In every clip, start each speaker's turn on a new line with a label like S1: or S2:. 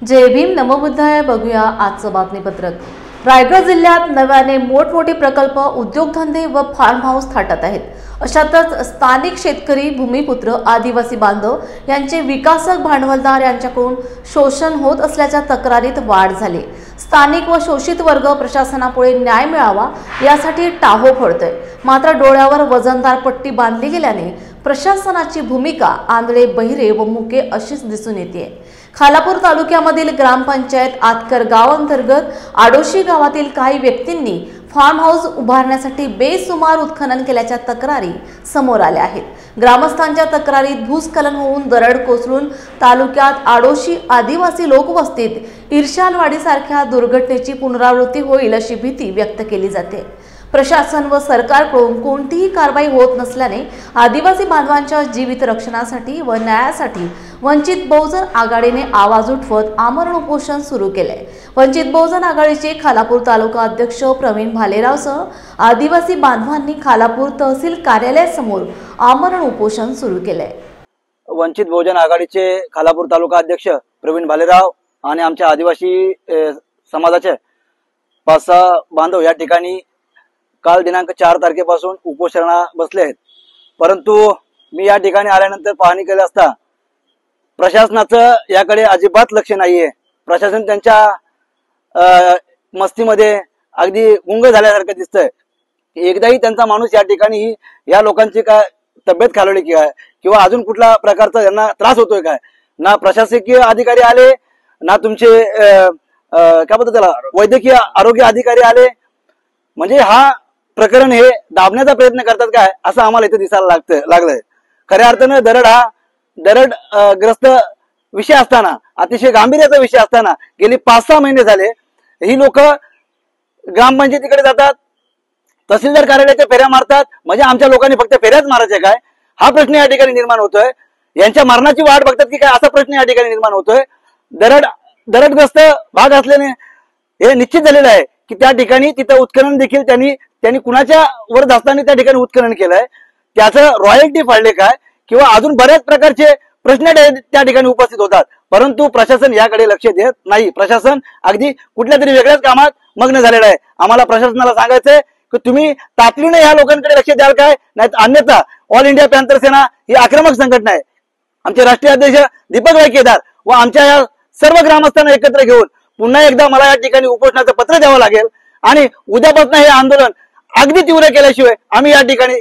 S1: जय भीम नमोबुद्धाय। बघूया आजचं बातमीपत्रक। रायगड जिल्ह्यात नव्याने मोठमोठे प्रकल्प, उद्योगधंदे व फार्म हाऊस थाटत आहेत। अशातच स्थानिक शेतकरी, भूमिपुत्र, आदिवासी बांधव यांचे विकासक भांडवलदार यांच्याकडून शोषण होत असल्याच्या तक्रारीत वाढ झाली। स्थानिक व शोषित वर्ग प्रशासनापुढे न्याय मिळावा यासाठी टाहो फोडतोय। मात्र डोळ्यावर वजनदार पट्टी बांधली गेल्याने प्रशासनाची भूमिका आंधळे, बहिरे व मुके अशीच दिसून येते। खालापूर तालुक्यामधील ग्रामपंचायत आतकर गाव अंतर्गत आडोशी गावातील काही व्यक्तींनी फार्म हाऊस उभारण्यासाठी बेसुमार उत्खनन केल्याच्या तक्रारी समोर आल्या आहेत। ग्रामस्थांच्या तक्रारीत भूस्खलन होऊन दरड कोसळून तालुक्यात आडोशी आदिवासी लोकवस्तीत इर्शालवाडीसारख्या दुर्घटनेची पुनरावृत्ती होईल अशी भीती व्यक्त केली जाते। प्रशासन व सरकारकडून कोणतीही कारवाई होत नसल्याने आदिवासी बांधवांच्या जीवित रक्षणासाठी व न्यायासाठी वंचित बहुजन आघाडीने आवाज उठवत आमरण उपोषण सुरू केले। वंचित बहुजन आघाडीचे खालापूर तालुका अध्यक्ष प्रवीण भालेरावसह आदिवासी बांधवांनी खालापूर तहसील कार्यालयासमोर आमरण उपोषण सुरू केले।
S2: वंचित बहुजन आघाडीचे खालापूर तालुका अध्यक्ष प्रवीण भालेराव आणि आमच्या आदिवासी समाजाचे 5-6 बांधव या ठिकाणी काल दिनांक 4 तारखेपासून उपोषणा बसले आहेत। परंतु मी या ठिकाणी आल्यानंतर पाहणी केली असता प्रशासनाचं याकडे अजिबात लक्ष नाहीये। प्रशासन त्यांच्या मस्तीमध्ये अगदी गुंग झाल्यासारखं दिसतंय। एकदाही त्यांचा माणूस या ठिकाणी या लोकांची काय तब्येत खालवली की काय किंवा अजून कुठल्या प्रकारचा त्यांना त्रास होतोय काय, ना प्रशासकीय अधिकारी आले, ना तुमचे काय बोलतात त्याला वैद्यकीय आरोग्य अधिकारी आले। म्हणजे हा प्रकरण हे दाबण्याचा प्रयत्न करतात काय असं आम्हाला इथे दिसायला लागलंय। खऱ्या अर्थानं दरड ग्रस्त विषय असताना, अतिशय गांभीर्याचा विषय असताना गेली 5-6 महिने झाले ही लोक ग्रामपंचायतीकडे जातात, तहसीलदार कार्यालयाच्या फेऱ्या मारतात। म्हणजे आमच्या लोकांनी फक्त फेऱ्याच मारायच्या काय हा प्रश्न या ठिकाणी निर्माण होतोय। यांच्या मरणाची वाट बघतात की काय असा प्रश्न या ठिकाणी निर्माण होतोय। दरडग्रस्त भाग असल्याने हे निश्चित झालेलं आहे की त्या ठिकाणी तिथं उत्खनन देखील त्यांनी कुणाच्या वरदहस्ताने त्या ठिकाणी उत्खनन केलंय, त्याचं रॉयल्टी फाळले काय किंवा अजून बऱ्याच प्रकारचे प्रश्न त्या ठिकाणी उपस्थित होतात। परंतु प्रशासन याकडे लक्ष देत नाही। प्रशासन अगदी कुठल्या तरी वेगळ्याच कामात मग्न झालेलं आहे। आम्हाला प्रशासनाला सांगायचंय की तुम्ही तातडीने या लोकांकडे लक्ष द्याल काय, नाही अन्यथा ऑल इंडिया पॅंथर सेना ही आक्रमक संघटना आहे। आमचे राष्ट्रीय अध्यक्ष दीपक भाई केदार व आमच्या या सर्व ग्रामस्थांना एकत्र घेऊन पुन्हा एकदा मला या ठिकाणी उपोषणाचं पत्र द्यावं लागेल आणि उद्यापासून हे आंदोलन अगदी तीव्र केल्याशिवाय आम्ही या ठिकाणी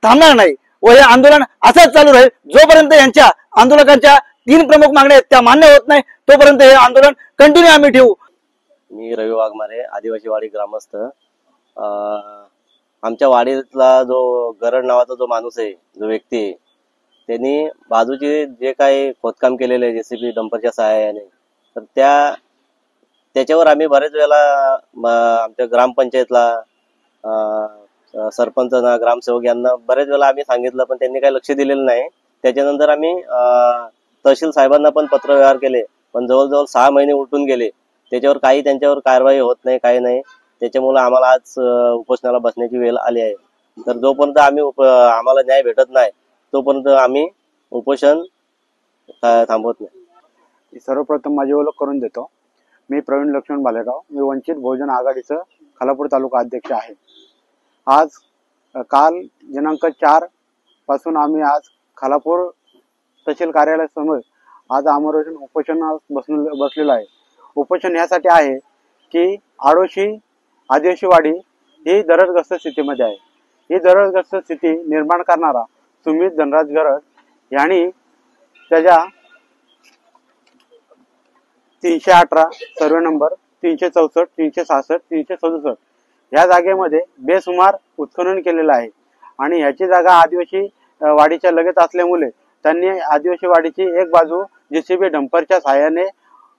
S2: थांबणार नाही व हे आंदोलन असंच चालू राहील जोपर्यंत यांच्या आंदोलकांच्या 3 प्रमुख मागण्या त्या मान्य होत नाही तोपर्यंत हे आंदोलन कंटिन्यू आम्ही ठेवू।
S3: मी रवी वाघमारे, आदिवासी वाडी ग्रामस्थ। आमच्या वाडीतला जो गरड नावाचा जो माणूस आहे, जो व्यक्ती आहे, त्यांनी बाजूचे जे काही खोदकाम केलेले आहे जेसीबी डंपरच्या सहाय्याने, तर त्याच्यावर आम्ही बरेच वेळेला आमच्या ग्रामपंचायतला सरपंच ग्रामसेवक यांना बरेच वेळेला आम्ही सांगितलं, पण त्यांनी काही लक्ष दिलेलं नाही। त्याच्यानंतर आम्ही तहसील साहेबांना पण पत्रव्यवहार केले, पण जवळजवळ 6 महिने उलटून गेले, त्याच्यावर काही त्यांच्यावर कारवाई होत नाही, काही नाही। त्याच्यामुळे आम्हाला आज उपोषणाला बसण्याची वेळ आली आहे। तर जोपर्यंत आम्हाला न्याय भेटत नाही तोपर्यंत आम्ही उपोषण थांबवत नाही।
S4: सर्वप्रथम माझी ओळख करून देतो। मी प्रवीण लक्ष्मण भालेराव, मी वंचित बहुजन आघाडीचं खालापूर तालुका अध्यक्ष आहे। काल दिनांक 4 पासून आम्ही आज खालापूर तहसील कार्यालयासमोर आज आमरण उपोषणास बसलेलो आहे। उपोषण यासाठी आहे की आडोशी आदिवासी वाडी ही दरडग्रस्त स्थितीमध्ये आहे। ही दरडग्रस्त स्थिती निर्माण करणारा सुमित धनराज गरड यांनी त्याच्या 318 सर्वे नंबर 364, 366, 367 या जागेमध्ये बेसुमार उत्खनन केलेलं आहे आणि ह्याची जागा आदिवासी वाडीच्या लगत असल्यामुळे त्यांनी आदिवासी वाडीची एक बाजू जेसीबी डंपरच्या सहाय्याने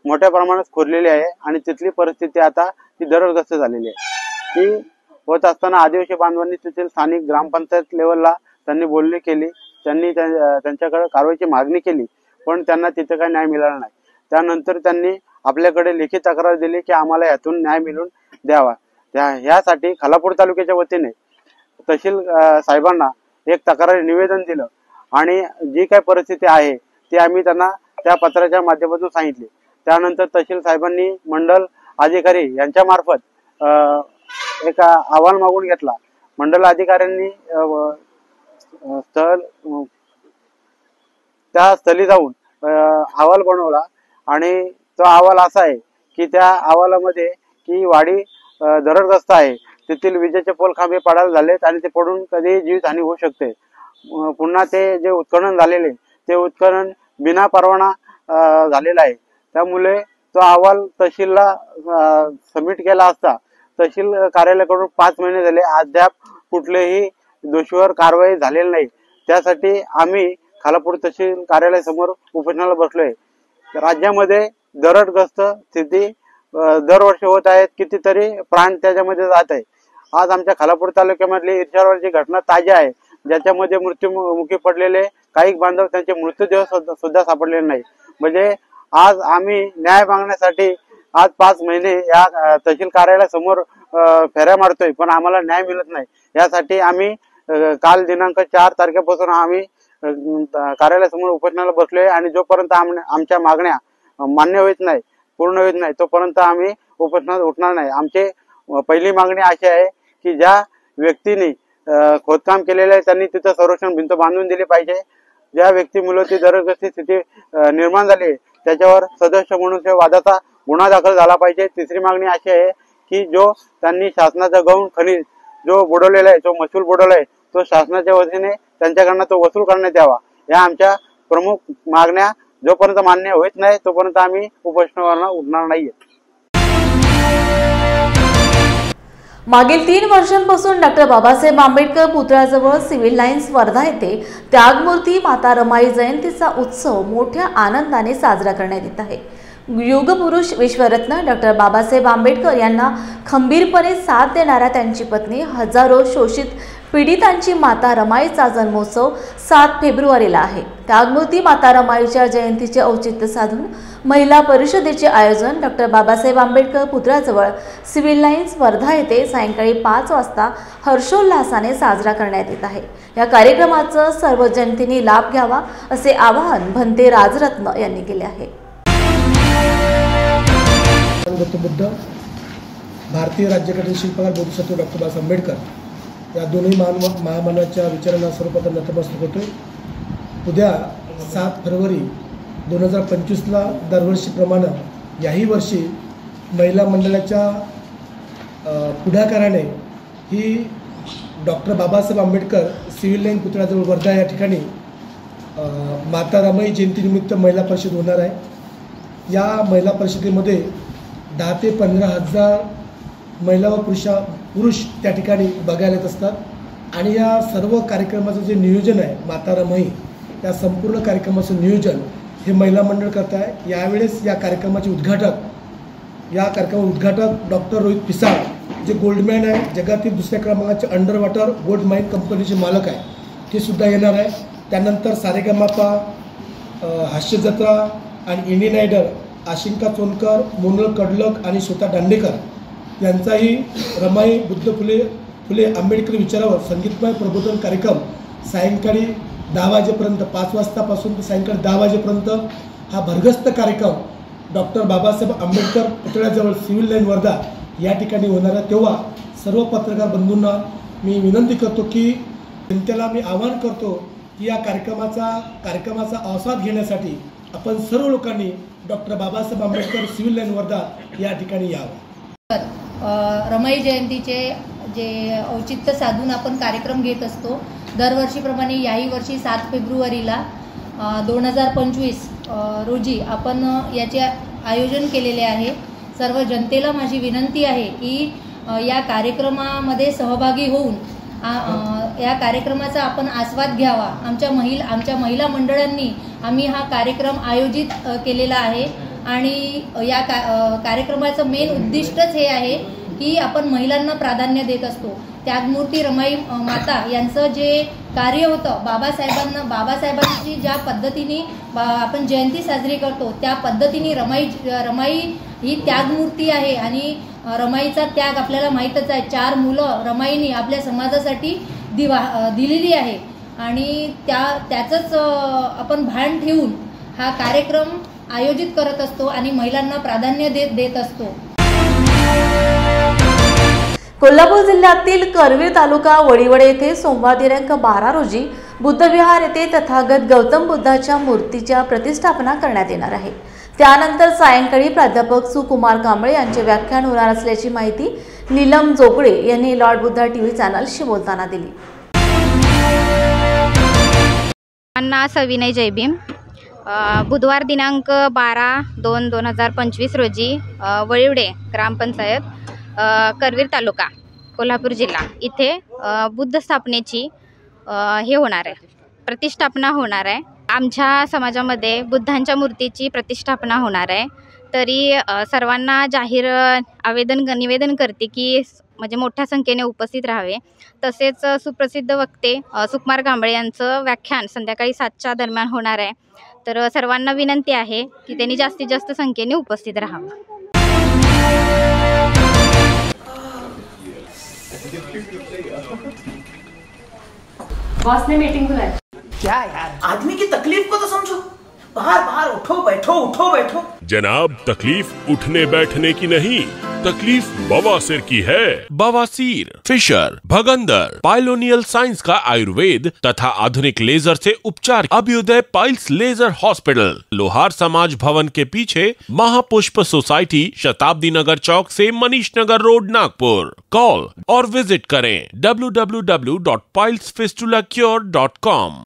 S4: मोठ्या प्रमाणात खोदलेली आहे आणि तिथली परिस्थिती आता ती दरडग्रस्त झालेली आहे। ती होत असताना आदिवासी बांधवांनी तेथील स्थानिक ग्रामपंचायत लेवलला त्यांनी बोलणी केली, त्यांनी त्यांच्याकडे कारवाईची मागणी केली, पण त्यांना तिथे काही न्याय मिळाला नाही। त्यानंतर त्यांनी आपल्याकडे लेखी तक्रार दिली की आम्हाला यातून न्याय मिळवून द्यावा। ह्यासाठी खालापूर तालुक्याच्या वतीने तहसील साहेबांना एक तक्रारी निवेदन दिलं आणि जी काही परिस्थिती आहे ती आम्ही त्यांना त्या पत्राच्या माध्यमातून सांगितली। त्यानंतर तहसील साहेबांनी मंडल अधिकारी यांच्या मार्फत एक अहवाल मागून घेतला। मंडल अधिकाऱ्यांनी त्या स्थळी जाऊन अहवाल बनवला आणि तो अहवाल असा आहे की त्या अहवालामध्ये की वाडी दरडग्रस्त आहे, तेथील विजेचे पोल खांबे पडायला झालेत आणि ते पडून कधी जीवितहानी होऊ शकते। पुन्हा ते जे उत्खनन झालेले ते उत्खनन बिना परवाना झालेला आहे। त्यामुळे तो अहवाल तहसीलला सबमिट केला असता तहसील कार्यालयाकडून 5 महिने झाले अद्याप कुठलेही दोषीवर कारवाई झालेली नाही। त्यासाठी आम्ही खालापूर तहसील कार्यालयासमोर उपोषणाला बसलोय। राज्यामध्ये दरडग्रस्त स्थिती दरवर्षी होत आहेत, कितीतरी प्राण त्याच्यामध्ये जात आहे। आज आमच्या खालापूर तालुक्यामधली इर्षावरची घटना ताजी आहे, ज्याच्यामध्ये मृत्युमुखी पडलेले काही बांधव त्यांचे मृतदेह सुद्धा सापडलेले नाही। म्हणजे आज आम्ही न्याय मागण्यासाठी आज 5 महिने या तहसील कार्यालयासमोर फेऱ्या मारतोय, पण आम्हाला न्याय मिळत नाही। यासाठी आम्ही काल दिनांक 4 तारखेपासून आम्ही कार्यालयासमोर उपोषणाला बसलोय आणि जोपर्यंत आमच्या मागण्या मान्य होत नाही, पूर्ण होत नाही, तोपर्यंत आम्ही उपोषणात उठणार नाही। आमची पहिली मागणी अशी आहे की ज्या व्यक्तीने खोदकाम केलेलं आहे त्यांनी तिथं संरक्षण भिंत बांधून दिली पाहिजे। ज्या व्यक्तीमुळे ती दरडग्रस्ती स्थिती निर्माण झाली त्याच्यावर सदस्य मनुष्य वादाचा गुन्हा दाखल झाला पाहिजे। तिसरी मागणी अशी आहे की जो त्यांनी शासनाचा गौण खनिज जो बुडवलेला आहे, जो महसूल बुडवला आहे, तो शासनाच्या वतीने त्यांच्याकडनं तो वसूल करण्यात यावा। या आमच्या प्रमुख मागण्या जोपर्यंत मान्य होत नाही तोपर्यंत आम्ही उपोषणावर उठणार नाहीये।
S1: मागील 3 वर्षांपासून डॉक्टर बाबासाहेब आंबेडकर पुतळ्याजवळ सिव्हिल लाईन्स वर्धा येथे त्यागमूर्ती माता रमाई जयंतीचा उत्सव मोठ्या आनंदाने साजरा करण्यात येत आहे। युगपुरुष विश्वरत्न डॉक्टर बाबासाहेब आंबेडकर यांना खंबीरपणे साथ देणाऱ्या त्यांची पत्नी, हजारो शोषित पीडितांची माता रमाईचा जन्मोत्सव 7 फेब्रुवारीला आहे। त्यागमूर्ती माता रमाईच्या जयंतीचे औचित्य साधून महिला परिषदेचे आयोजन डॉक्टर बाबासाहेब आंबेडकर पुतळ्याजवळ सिव्हिल लाईन्स वर्धा येथे सायंकाळी 5 वाजता हर्षोल्लासाने साजरा करण्यात येत आहे। या कार्यक्रमाचा सर्व जनतेने लाभ घ्यावा असे आवाहन भंते राजरत्न यांनी केले आहे।
S5: बुद्ध भारतीय राज्यघटनेचे शिल्पकार बोधिसत्व डॉक्टर बाबासाहेब आंबेडकर या दोन्ही महामानवाच्या विचारांना सर्वप्रथम नतमस्तक होतोय। उद्या 7 फेब्रुवारी 2025ला दरवर्षीप्रमाणे याही वर्षी महिला मंडळाच्या पुढाकाराने ही doctor Babasaheb Ambedkar civil line पुतळ्याजवळ वर्धा या ठिकाणी माता रमाई जयंतीनिमित्त महिला परिषद होणार आहे। या महिला परिषदेमध्ये 10 ते 15 हजार महिला व पुरुष त्या ठिकाणी बघायला येत असतात आणि या सर्व कार्यक्रमाचं जे नियोजन आहे माता रमाई या संपूर्ण कार्यक्रमाचं नियोजन हे महिला मंडळ करत आहे। यावेळेस या कार्यक्रमाचे उद्घाटक डॉक्टर रोहित पिसाळ जे गोल्डमॅन आहे, जगातील 2ऱ्या क्रमांकाचे अंडर वॉटर गोल्ड माईन कंपनीचे मालक आहे, ते सुद्धा येणार आहे। त्यानंतर सारेगमापा, हास्य जत्रा आणि इंडियन आयडल आशिंका चोनकर, मोनल कडलक आणि श्वेता दांडेकर यांचाही रमाई बुद्ध फुले आंबेडकर विचारावर संगीतमय प्रबोधन कार्यक्रम सायंकाळी 10 वाजेपर्यंत 5 वाजतापासून ते सायंकाळी 10 वाजेपर्यंत हा भरगस्त कार्यक्रम डॉक्टर बाबासाहेब आंबेडकर पुतळ्याजवळ सिव्हिल लाईन वर्धा या ठिकाणी होणार आहे। तेव्हा सर्व पत्रकार बंधूंना मी विनंती करतो की जनतेला मी आवाहन करतो की या कार्यक्रमाचा आस्वाद घेण्यासाठी आपण सर्व लोकांनी doctor Babasaheb Ambedkar civil line Wardha या ठिकाणी यावं।
S6: रमाई जयंतीचे जे औचित्य साधून आपण कार्यक्रम घेत असतो दरवर्षीप्रमाणे याही वर्षी 7 फेब्रुवारीला 2025 रोजी आपण याचे आयोजन केलेले आहे। सर्व जनतेला माझी विनंती आहे की या कार्यक्रमामध्ये सहभागी होऊन या कार्यक्रमाचा आपण आस्वाद घ्यावा। आमच्या महिला मंडळांनी आम्ही हा कार्यक्रम आयोजित केलेला आहे आणि या कार्यक्रमाचं मेन उद्दिष्टच हे आहे की आपण महिलांना प्राधान्य देत असतो। त्यागमूर्ती रमाई माता यांचं जे कार्य होतं बाबासाहेबांची ज्या पद्धतीने आपण जयंती साजरी करतो त्या पद्धतीने रमाई ही त्यागमूर्ती आहे आणि रमाईचा त्याग आपल्याला माहीतच आहे। 4 मुलं रमाईने आपल्या समाजासाठी दिलेली आहे आणि त्याचंच आपण भान ठेवून हा कार्यक्रम आयोजित करत असतो आणि महिलांना प्राधान्य देत असतो.
S1: कोल्हापूर जिल्ह्यातील करवीर तालुका वडिवडे येथे सोमवार दिनांक 12 रोजी बुद्धविहार येथे तथागत गौतम बुद्धाच्या मूर्तीच्या प्रतिष्ठापना करण्यात येणार आहे. त्यानंतर सायंकाळी प्राध्यापक सुकुमार कांबळे यांचे व्याख्यान होणार असल्याची माहिती नीलम जोगळे यांनी लॉर्ड बुद्धा टीव्ही चॅनलशी बोलताना दिली.
S7: सविनय जय भीम. बुधवार दिनांक 12/2/2025 रोजी वळिवडे ग्रामपंचायत करवीर तालुका कोल्हापूर जिल्हा इथे बुद्ध स्थापनेची होणार आहे, प्रतिष्ठापना होणार आहे. आमच्या समाजामध्ये बुद्धांच्या मूर्तीची प्रतिष्ठापना होणार आहे. तरी सर्वांना जाहीर निवेदन करते की म्हणजे मोठ्या संख्येने उपस्थित राहावे. तसेच सुप्रसिद्ध वक्ते सुकुमार कांबळे यांचं व्याख्यान संध्याकाळी 7च्या दरम्यान होणार आहे. तर सर्वांना विनंती आहे की त्यांनी जास्तीत जास्त संख्येने उपस्थित राहावं.
S8: बॉस ने मीटिंग बुलाई.
S9: क्या यार, आदमी की तकलीफ को तो समझो. बाहर बाहर उठो बैठो.
S10: जनाब, तकलीफ उठने बैठने की नहीं, तकलीफ बवासीर की है. बवासीर, फिशर, भगंदर, पाइलोनियल साइंस का आयुर्वेद तथा आधुनिक लेजर से उपचार. अभ्युदय पाइल्स लेजर हॉस्पिटल, लोहार समाज भवन के पीछे, महापुष्प सोसाइटी, शताब्दी नगर चौक से मनीष नगर रोड, नागपुर. कॉल और विजिट करें www.pilesfistulacure.com.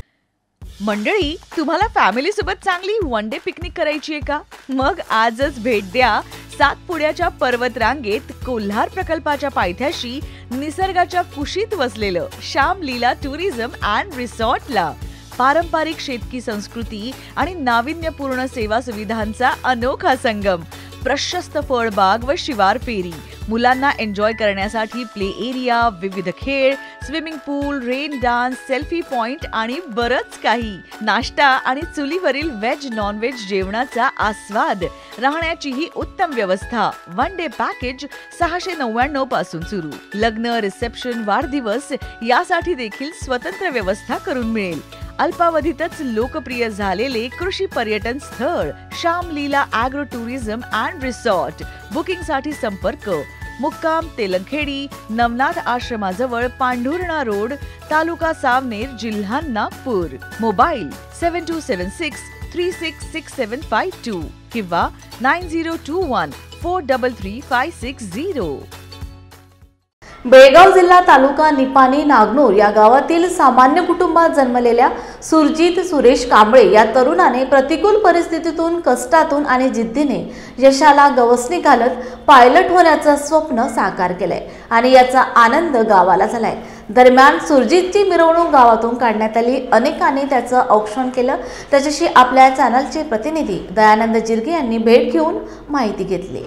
S11: मंडळी, तुम्हाला फॅमिली सोबत चांगली वन डे पिकनिक करायची आहे का? मग आजच भेट द्या सातपुड्याच्या पर्वत रांगेत कोल्हार प्रकल्पाच्या पायथ्याशी निसर्गाच्या कुशीत वसलेलं श्याम लीला टुरिझम अँड रिसॉर्टला. पारंपरिक शेतकी संस्कृती आणि नाविन्यपूर्ण सेवा सुविधांचा अनोखा संगम. प्रशस्त फळबाग व शिवार फेरी. मुलांना एन्जॉय करण्यासाठी प्ले एरिया, विविध खेळ, स्विमिंग पूल, रेन डान्स, सेल्फी पॉइंट आणि बरंच काही. नाश्ता आणि चुलीवरील व्हेज नॉन व्हेज जेवणाचा आस्वाद. राहण्याचीही उत्तम व्यवस्था. वन डे पॅकेज 699 पासून सुरू. लग्न, रिसेप्शन, वाढदिवस यासाठी देखील स्वतंत्र व्यवस्था करून मिळेल. अल्पावधीतच लोकप्रिय झालेले कृषी पर्यटन स्थळ श्याम लीला ॲग्रो टुरिझम अँड रिसॉर्ट. बुकिंगसाठी संपर्क मुक्काम तेलंखेडी, नवनाथ आश्रमाजवळ, पांढुर्णा रोड, तालुका सावनेर, जिल्हा नागपूर. मोबाईल 7276366752 किंवा 9021433560.
S1: बेळगाव जिल्हा तालुका निपाणी नागनूर या गावातील सामान्य कुटुंबात जन्मलेल्या सुरजित सुरेश कांबळे या तरुणाने प्रतिकूल परिस्थितीतून, कष्टातून आणि जिद्दीने यशाला गवसणी घालत पायलट होण्याचं स्वप्न साकार केलंय आणि याचा आनंद गावाला झालाय. दरम्यान सुरजितची मिरवणूक गावातून काढण्यात आली. अनेकांनी त्याचं औक्षण केलं. त्याच्याशी आपल्या चॅनलचे प्रतिनिधी दयानंद जिरगे यांनी भेट घेऊन माहिती घेतली.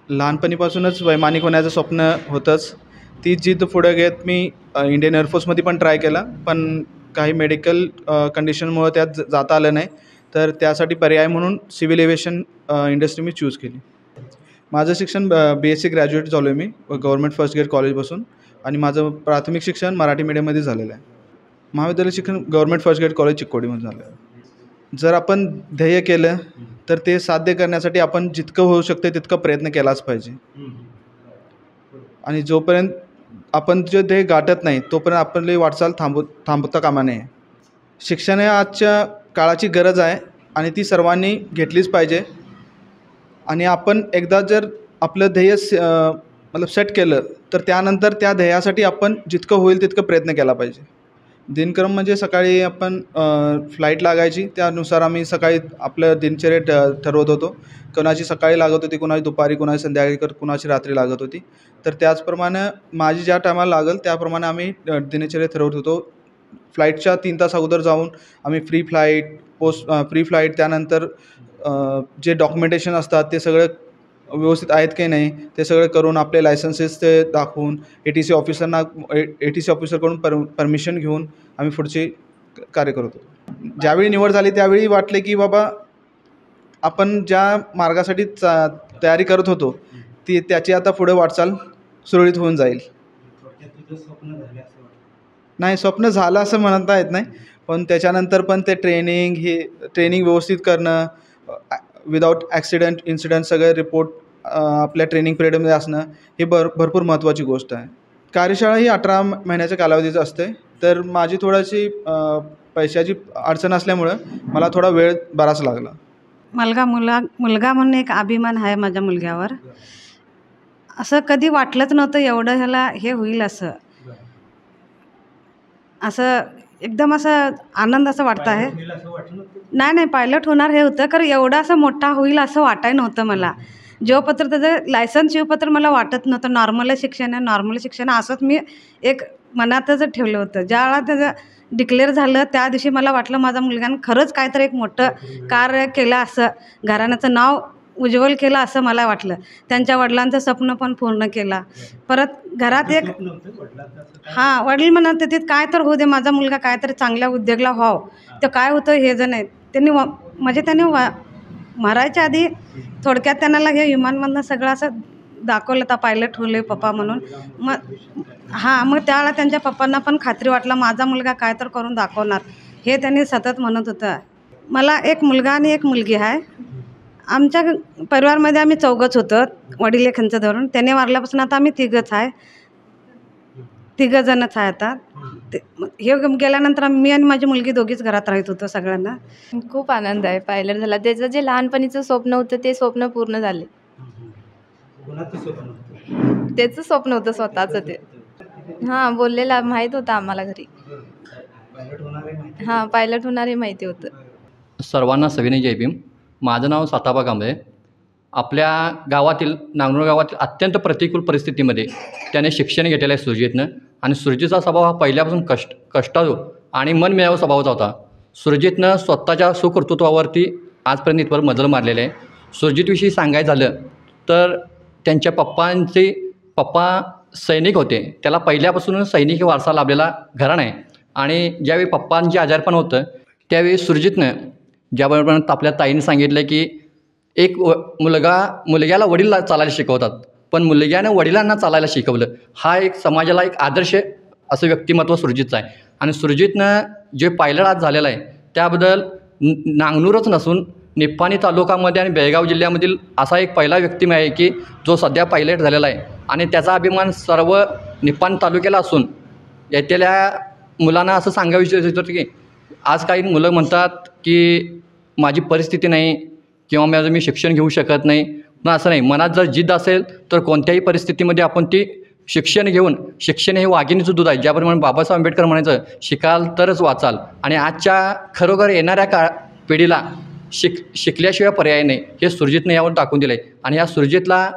S12: लहानपणीपासूनच वैमानिक होण्याचं स्वप्न होतंच. ती जिद्द पुढे घेत मी इंडियन एअरफोर्समध्ये पण ट्राय केला, पण काही मेडिकल कंडिशनमुळे त्यात जाता आलं नाही. तर त्यासाठी पर्याय म्हणून सिव्हिल एव्हिएशन इंडस्ट्री मी चूज केली. माझं शिक्षण BSc ग्रॅज्युएट झालो आहे मी गव्हर्मेंट फर्स्ट ग्रेड कॉलेजपासून आणि माझं प्राथमिक शिक्षण मराठी मीडियममध्ये झालेलं आहे. महाविद्यालय शिक्षण गव्हर्मेंट फर्स्ट ग्रेड कॉलेज चिक्कोडीमध्ये झालं आहे. जर आपण ध्येय केलं तर ते साध्य करण्यासाठी आपण जितकं होऊ शकते तितका प्रयत्न केलाच पाहिजे. आणि जोपर्यंत आपण जे ध्येय गाठत नाही तोपर्यंत आपली वाटचाल थांबवता कामा नये. शिक्षण हे आजच्या काळाची गरज आहे आणि ती सर्वांनी घेतलीच पाहिजे. आणि आपण एकदा जर आपलं ध्येय मतलब सेट केलं तर त्यानंतर त्या ध्येयासाठी आपण जितकं होईल तितकं प्रयत्न केला पाहिजे. दिनक्रम म्हणजे सकाळी आपण फ्लाईट लागायची, त्यानुसार आम्ही सकाळी आपलं दिनचर्या ठरवत होतो. कोणाची सकाळी लागत होती, कोणाची दुपारी, कोणाची संध्याकाळी, कोणाची रात्री लागत होती. तर त्याचप्रमाणे माझी ज्या टायमाला लागेल त्याप्रमाणे आम्ही दिनचर्या ठरवत होतो. फ्लाईटच्या 3 तास अगोदर जाऊन आम्ही प्री फ्लाईट त्यानंतर जे डॉक्युमेंटेशन असतात ते सगळं व्यवस्थित आहेत की नाही ते सगळं करून आपले लायसन्सेस ते दाखवून ATC ऑफिसरकडून परमिशन घेऊन आम्ही पुढचे कार्य करत होतो. ज्यावेळी निवड झाली त्यावेळी वाटले की बाबा आपण ज्या मार्गासाठी तयारी करत होतो त्याची आता पुढे वाटचाल सुरळीत होऊन जाईल. नाही, स्वप्न झालं असं म्हणता येत नाही, पण त्याच्यानंतर पण ते ट्रेनिंग व्यवस्थित करणं, विदाऊट ॲक्सिडेंट इन्सिडेंट सगळे रिपोर्ट आपल्या ट्रेनिंग पिरियडमध्ये असणं हे भरपूर महत्त्वाची गोष्ट आहे. कार्यशाळा ही 18 महिन्याच्या कालावधीची असते. तर माझी थोडीशी पैशाची अडचण असल्यामुळं मला थोडा वेळ बराच लागला.
S13: मुलगा म्हणून एक अभिमान आहे माझ्या मुलग्यावर. असं कधी वाटलंच नव्हतं एवढं ह्याला हे होईल असं एकदम असं आनंद असं वाटतं आहे. नाही पायलट होणार हे होतं, कारण एवढं असं मोठा होईल असं वाटाय नव्हतं मला. जेव्हापत्र त्याचं लायसन्स येऊपत्र मला वाटत नव्हतं नॉर्मल शिक्षण असंच मी एक मनातच ठेवलं होतं. ज्यावेळा त्याचं डिक्लेअर झालं त्या दिवशी मला वाटलं माझ्या मुलग्यानं खरंच काहीतरी एक मोठं कार्य केलं, असं घराण्याचं नाव उज्ज्वल केलं असं मला वाटलं. त्यांच्या वडिलांचं स्वप्न पण पूर्ण केला. परत घरात एक वडील म्हणत होते काय तर होऊ दे, माझा मुलगा काय तर चांगल्या उद्योगला व्हावं. तर काय होतं हे जर नाही त्यांनी मरायच्या आधी थोडक्यात त्यांना हे विमानमधनं सगळं असं दाखवलं तर पायलट होले पप्पा म्हणून. मग त्यावेळेला त्यांच्या पप्पांना पण खात्री वाटलं माझा मुलगा काय तर करून दाखवणार, हे त्यांनी सतत म्हणत होतं. मला एक मुलगा आणि एक मुलगी आहे. आमच्या परिवारमध्ये आम्ही 4घंच होतो, वडील एखांचं धरून. त्याने वारल्यापासून आता आम्ही 3 जणच आहे आता. हे गेल्यानंतर मी आणि माझी मुलगी दोघीच घरात राहत होतो. सगळ्यांना
S14: खूप आनंद आहे पायलट झाला. त्याचं जे लहानपणीचं स्वप्न होतं ते स्वप्न पूर्ण झाले. त्याचं स्वप्न होतं स्वतःचं ते. बोललेला माहीत होतं आम्हाला घरी. पायलट होणार हे माहिती होतं.
S15: सर्वांना सविनय जय भीम. माझं नाव साताबा कांबळे. आपल्या गावातील नांगनूर गावातील अत्यंत प्रतिकूल परिस्थितीमध्ये त्याने शिक्षण घेतलेलं आहे सुरजितनं. आणि सुरजितचा स्वभाव हा पहिल्यापासून कष्टाळू आणि मनमिळावू स्वभावाचा होता. सुरजितनं स्वतःच्या सुकर्तृत्वावरती आजपर्यंत इथवर मजल मारलेलं आहे. सुरजितविषयी सांगायचं झालं तर त्यांच्या पप्पा सैनिक होते. त्याला पहिल्यापासून सैनिकी वारसा लाभलेला घराणं आहे. आणि ज्यावेळी पप्पांचे आजारपण होतं त्यावेळी सुरजितनं ज्याबरोबर आपल्या ताईने सांगितलं की एक मुलग्याला वडील चालायला शिकवतात, पण मुलग्यानं वडिलांना चालायला शिकवलं. हा एक समाजाला एक आदर्श असं व्यक्तिमत्व सुरजितचं आहे. आणि सुरजितनं जे पायलट आज झालेलं आहे त्याबद्दल नांगनूरच नसून निप्पाणी तालुक्यामध्ये आणि बेळगाव जिल्ह्यामधील असा एक पहिला व्यक्ती आहे की जो सध्या पायलट झालेला आहे. आणि त्याचा अभिमान सर्व निप्पाणी तालुक्याला असून येथील मुलांना असं सांगावं इच्छितो की आज काही मुलं म्हणतात की माझी परिस्थिती नाही किंवा मी शिक्षण घेऊ शकत नाही. पण असं नाही, मनात जर जिद्द असेल तर कोणत्याही परिस्थितीमध्ये आपण ती शिक्षण हे वाघिणीचं दूध आहे. ज्याप्रमाणे बाबासाहेब आंबेडकर म्हणायचं शिकाल तरच वाचाल. आणि आजच्या खरोखर येणाऱ्या पिढीला शिकल्याशिवाय पर्याय नाही हे सुरजितने यावर टाकून दिलं आहे. आणि या सुरजितला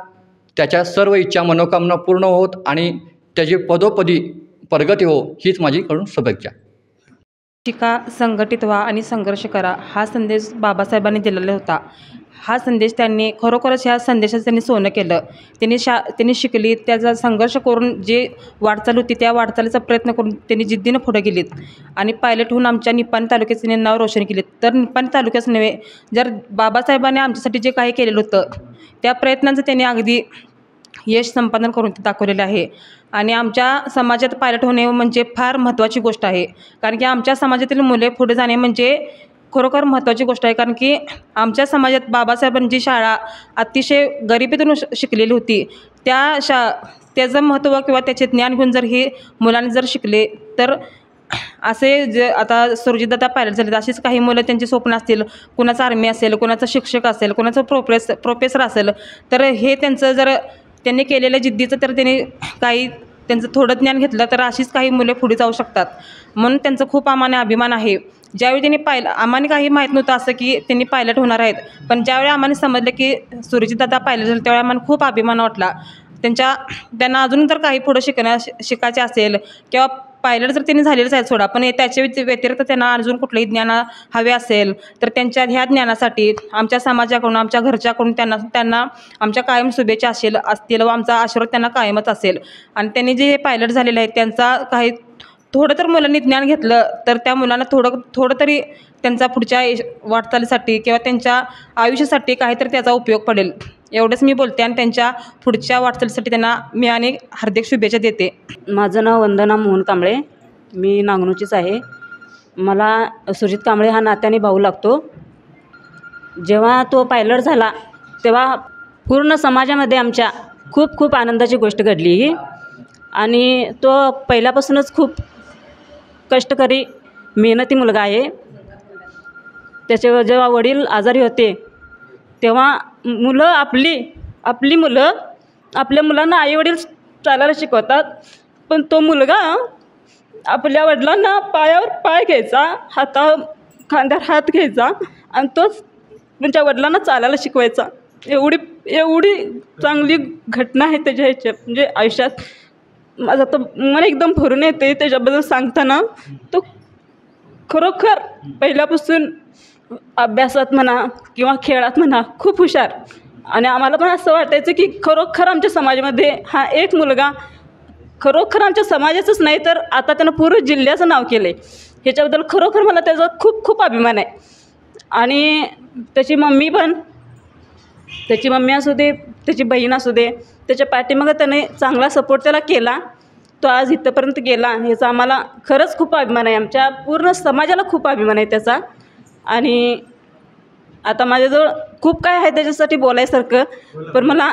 S15: त्याच्या सर्व इच्छा मनोकामना पूर्ण होत आणि त्याची पदोपदी प्रगती हो हीच माझीकडून शुभेच्छा.
S16: शिका, संघटित व्हा आणि संघर्ष करा हा संदेश बाबासाहेबांनी दिलेला होता. हा संदेश त्यांनी खरोखरच ह्या संदेशाचं त्यांनी सोनं केलं. त्यांनी शिकली, त्याचा संघर्ष करून जे वाटचाल होती त्या वाटचालीचा प्रयत्न करून त्यांनी जिद्दीनं पुढे गेलीत आणि पायलट होऊन आमच्या निप्पाणी तालुक्याचे त्यांनी नाव रोशन केले. तर निप्पाणी तालुक्याच नव्हे, जर बाबासाहेबांनी आमच्यासाठी जे काही केलेलं होतं त्या प्रयत्नांचं त्यांनी अगदी यश संपादन करून ते दाखवलेलं आहे. आणि आमच्या समाजात पायलट होणे म्हणजे फार महत्त्वाची गोष्ट आहे. कारण की आमच्या समाजातील मुले पुढे जाणे म्हणजे खरोखर महत्त्वाची गोष्ट आहे. कारण की आमच्या समाजात बाबासाहेबांची शाळा अतिशय गरिबीतून शिकलेली होती. त्याचं महत्त्व किंवा त्याचे ज्ञान घेऊन जर हे मुलांनी जर शिकले तर असे जे आता सुरजितदादा पायलट झाले अशीच काही मुलं त्यांची स्वप्न असतील, कुणाचं आर्मी असेल, कुणाचं शिक्षक असेल, कुणाचं प्रोफेसर असेल, तर हे त्यांचं जर त्यांनी केलेल्या जिद्दीचं तर त्यांनी काही त्यांचं थोडं ज्ञान घेतलं तर अशीच काही मुले पुढे जाऊ शकतात. म्हणून त्यांचं खूप आम्हाला अभिमान आहे. ज्यावेळी त्यांनी आम्हाला काही माहीत नव्हतं असं की त्यांनी पायलट होणार आहेत, पण ज्यावेळी आम्हाला समजलं की सुरजितदादा पायलट झाले त्यावेळी आम्हाला खूप अभिमान वाटला. त्यांना अजून जर काही पुढं शिकायचे असेल किंवा पायलट जर त्यांनी झालेलंच आहे सोडा, पण त्याच्या व्यतिरिक्त त्यांना अजून कुठलंही ज्ञान हवे असेल तर त्यांच्या ह्या ज्ञानासाठी आमच्या समाजाकडून, आमच्या घरच्याकडून त्यांना आमच्या कायम शुभेच्छा असतील व आमचा आशीर्वाद त्यांना कायमच असेल. आणि त्यांनी जे पायलट झालेले आहेत त्यांचा काही थोडं तर मुलांनी ज्ञान घेतलं तर त्या मुलांना थोडं तरी त्यांचा पुढच्या वाटचालीसाठी किंवा त्यांच्या आयुष्यासाठी काहीतरी त्याचा उपयोग पडेल एवढंच मी बोलते. आणि त्यांच्या पुढच्या वाटचालीसाठी त्यांना मी अनेक हार्दिक शुभेच्छा देते.
S17: माझं नाव वंदना मोहन कांबळे, मी नांगणूचीच आहे. मला सुरजित कांबळे हा नात्याने भाऊ लागतो. जेव्हा तो पायलट झाला तेव्हा पूर्ण समाजामध्ये आमच्या खूप खूप आनंदाची गोष्ट घडली ही. आणि तो पहिल्यापासूनच खूप कष्टकरी मेहनती मुलगा आहे. त्याचे जेव्हा वडील आजारी होते तेव्हा मुलं आपली मुलं आपल्या मुलांना आईवडील चालायला शिकवतात, पण तो मुलगा आपल्या वडिलांना पायावर पाय घ्यायचा, खांद्यावर हात घ्यायचा आणि तोच त्यांच्या वडिलांना चालायला शिकवायचा. एवढी चांगली घटना आहे त्याच्या म्हणजे आयुष्यात. माझं तर मला एकदम भरून येते त्याच्याबद्दल सांगताना. तो खरोखर पहिल्यापासून अभ्यासात म्हणा किंवा खेळात म्हणा खूप हुशार. आणि आम्हाला पण असं वाटायचं की खरोखर आमच्या समाजामध्ये हा एक मुलगा खरोखर आमच्या समाजाचंच नाही तर आता त्यानं पूर्ण जिल्ह्याचं नाव केलं आहे. ह्याच्याबद्दल खरोखर मला त्याचा खूप खूप अभिमान आहे. आणि त्याची मम्मी असू दे, त्याची बहीण असू दे, त्याच्या पाठीमागं त्याने चांगला सपोर्ट त्याला केला. तो आज इथंपर्यंत गेला ह्याचा आम्हाला खरंच खूप अभिमान आहे. आमच्या पूर्ण समाजाला खूप अभिमान आहे त्याचा. आणि आता माझ्याजवळ खूप काय आहे त्याच्यासाठी बोलायसारखं, पण मला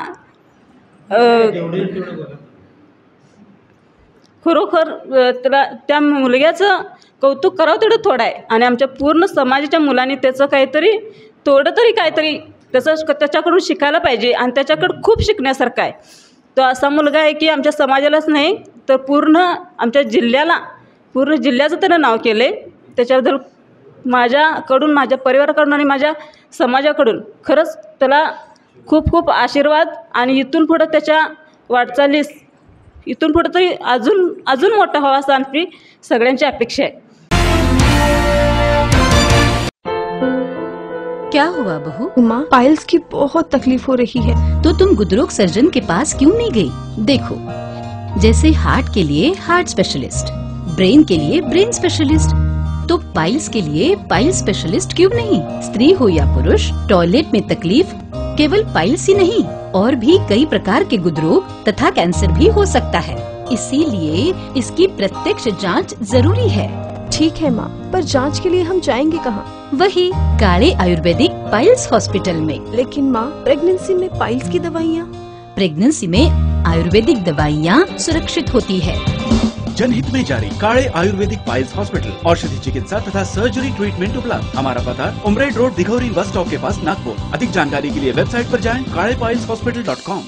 S17: खरोखर त्या मुलग्याचं कौतुक करावं तेवढं थोडं आहे. आणि आमच्या पूर्ण समाजाच्या मुलांनी त्याचं काहीतरी त्याच्याकडून शिकायला पाहिजे. आणि त्याच्याकडं खूप शिकण्यासारखं आहे. तो असा मुलगा आहे की आमच्या समाजालाच नाही तर पूर्ण आमच्या जिल्ह्याचं त्यानं नाव केलं आहे. त्याच्याबद्दल माझ्याकडून, माझ्या परिवाराकडून आणि माझ्या समाजाकडून खरंच त्याला खूप खूप आशीर्वाद. आणि इथून पुढं त्याच्या वाटचालीस इथून पुढं तरी अजून मोठा व्हावा असं आमची सगळ्यांची अपेक्षा आहे.
S18: क्या हुआ बहू? माँ, पाइल्स की बहुत तकलीफ हो रही है. तो तुम गुदरोग सर्जन के पास क्यों नहीं गई? देखो, जैसे हार्ट के लिए हार्ट स्पेशलिस्ट, ब्रेन के लिए ब्रेन स्पेशलिस्ट, तो पाइल्स के लिए पाइल स्पेशलिस्ट क्यों नहीं? स्त्री हो या पुरुष, टॉयलेट में तकलीफ केवल पाइल्स ही नहीं और भी कई प्रकार के गुदरोग तथा कैंसर भी हो सकता है. इसीलिए इसकी प्रत्यक्ष जांच जरूरी है. ठीक है माँ, पर जांच के लिए हम जाएंगे कहाँ? वही काले आयुर्वेदिक पाइल्स हॉस्पिटल में. लेकिन माँ, प्रेगनेंसी में पाइल्स की दवाइयाँ? प्रेगनेंसी में आयुर्वेदिक दवाइयाँ सुरक्षित होती है.
S19: जनहित में जारी काले आयुर्वेदिक पाइल्स हॉस्पिटल, औषधि चिकित्सा तथा सर्जरी ट्रीटमेंट उपलब्ध. हमारा पता उमरेड रोड, दिघौरी बस स्टॉप के पास, नागपुर. अधिक जानकारी के लिए वेबसाइट पर जाएं kalepailshospital.com.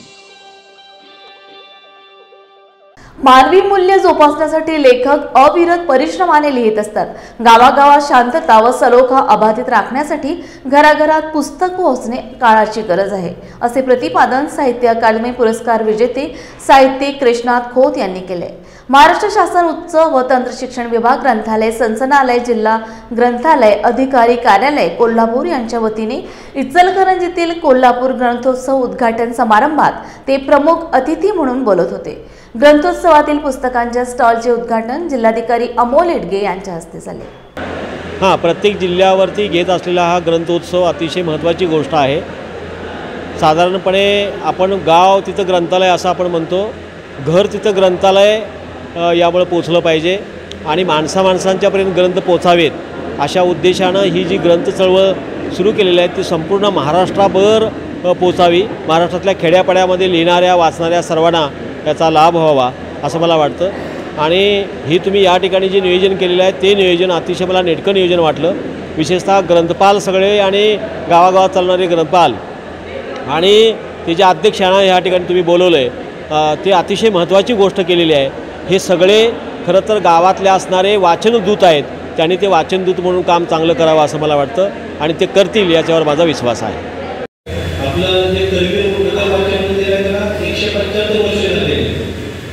S1: मानवी मूल्य जोपासण्यासाठी लेखक अविरत परिश्रमाने लिहित असतात. गावागावात शांतता व सलोखा अबाधित राखण्यासाठी घराघरात पुस्तक पोहोचणे काळाची गरज आहे, असे प्रतिपादन साहित्य अकादमी पुरस्कार विजेते साहित्यिक कृष्णात खोत यांनी केले. महाराष्ट्र शासन उच्च व तंत्र शिक्षण विभाग ग्रंथालय संचालनालय जिल्हा ग्रंथालय अधिकारी कार्यालय कोल्हापूर यांच्या वतीने इचलकरंजीतील कोल्हापूर ग्रंथोत्सव उद्घाटन समारंभात ते प्रमुख अतिथी म्हणून बोलत होते. ग्रंथोत्सवातील पुस्तकांच्या स्टॉलचे उद्घाटन जिल्हाधिकारी अमोल एडगे यांच्या हस्ते झाले.
S20: प्रत्येक जिल्ह्यावरती घेत असलेला हा ग्रंथोत्सव अतिशय महत्त्वाची गोष्ट आहे. साधारणपणे आपण गाव तिथं ग्रंथालय असं आपण म्हणतो, घर तिथं ग्रंथालय यामुळे पोचलं पाहिजे आणि माणसांच्यापर्यंत ग्रंथ पोचावेत अशा उद्देशानं ही जी ग्रंथ चळवळ सुरू केलेली आहे ती संपूर्ण महाराष्ट्राभर पोचावी. महाराष्ट्रातल्या खेड्यापाड्यामध्ये लिहिणाऱ्या वाचणाऱ्या सर्वांना याचा लाभ व्हावा असं मला वाटतं. आणि ही तुम्ही या ठिकाणी जे नियोजन केलेलं आहे ते नियोजन अतिशय मला नेटकं नियोजन वाटलं. विशेषतः ग्रंथपाल सगळे आणि गावागावात चालणारे ग्रंथपाल आणि त्याचे अध्यक्षांना ह्या ठिकाणी तुम्ही बोलवलं आहे ते अतिशय महत्त्वाची गोष्ट केलेली आहे. हे सगळे खरं तर गावातले असणारे वाचनदूत आहेत. त्यांनी ते वाचनदूत म्हणून काम चांगलं करावं असं मला वाटतं आणि ते करतील याच्यावर माझा विश्वास आहे.
S21: आपलं जे करवीर वाचन मंदिर आहे त्याला 175 वर्ष झाले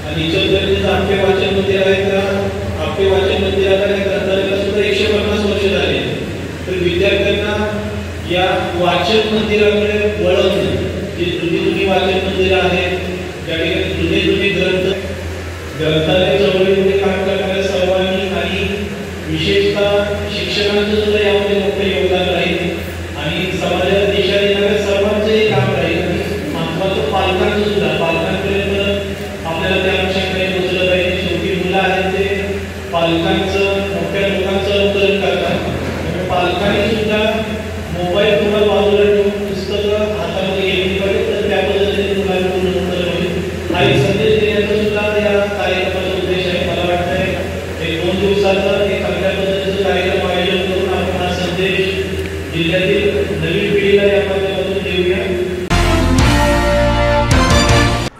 S21: आणि इचलकरंजीचं आपले वाचन मंदिर आहे त्या आपले वाचन मंदिराला ग्रंथालयाला सुद्धा 150 वर्ष झाले. तर विद्यार्थ्यांना या वाचन मंदिराकडे वळवणं, जी जुनी वाचन मंदिरं आहेत त्या ठिकाणी जुने ग्रंथालय चळवळीमध्ये काम करणाऱ्या सर्वांनी आणि विशेषतः शिक्षकांचं सुद्धा यामध्ये मोठं योगदान राहील आणि समाजाला दिशा देणाऱ्या सर्वांचंही काम राहील आणि महत्त्वाचं पालकांचं सुद्धा. पालकांपर्यंत आपल्याला त्या विषयाकडे पोचलं पाहिजे. शेवटी मुलं आहेत ते पालकांचं मोठ्या लोकांचं अनुकरण करतात. त्यामुळे पालकांनी सुद्धा मोबाईल थोडा बाजूला ठेवून पुस्तकं हातामध्ये घेतली पाहिजे. तर त्या पद्धतीने मुलांना पूर्ण पाहिजे हा एक संदेश देण्याचा सुद्धा या कार्यक्रमाचा उद्देश आहे. मला वाटतंय एक 2 दिवसाचा एक चांगल्या पद्धतीचं कार्यक्रम आयोजन करून आपण हा संदेश जिल्ह्यातील नवीन पिढीला या माध्यमातून देऊया.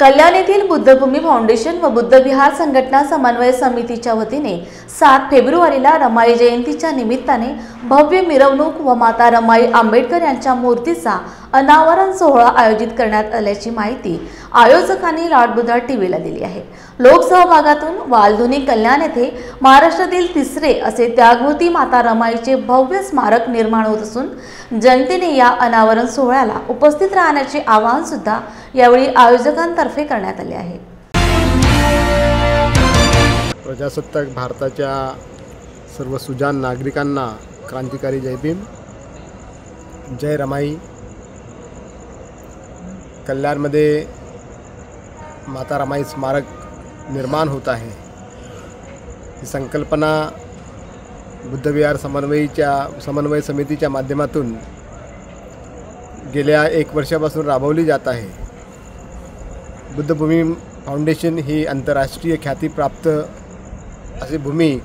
S1: कल्याण येथील बुद्धभूमी फाउंडेशन व बुद्ध विहार संघटना समन्वय समितीच्या वतीने 7 फेब्रुवारीला रमाई जयंतीच्या निमित्ताने भव्य मिरवणूक व माता रमाई आंबेडकर यांच्या मूर्तीचा अनावरण सोहळा आयोजित करण्यात आल्याची माहिती आयोजकांनी लाडबुद्धा टीव्हीला दिली आहे. लोकसहभागातून वालधुनी कल्याण येथे महाराष्ट्रातील 3रे असे त्यागमूर्ती माता रमाईचे भव्य स्मारक निर्माण होत असून जनतेने या अनावरण सोहळ्याला उपस्थित राहण्याचे आवाहन सुद्धा यावेळी आयोजकांतर्फे करण्यात आले आहे.
S22: प्रजासत्ताक भारताच्या सर्व सुजाण नागरिकांना क्रांतिकारी जय भीम. जय रमाई. कल्याणमध्ये माता रमाई स्मारक निर्माण होत आहे. ही संकल्पना बुद्धविहार समन्वय समितीच्या माध्यमातून गेल्या 1 वर्षापासून राबवली जात आहे. बुद्धभूमी फाउंडेशन ही आंतरराष्ट्रीय ख्यातीप्राप्त अशी भूमी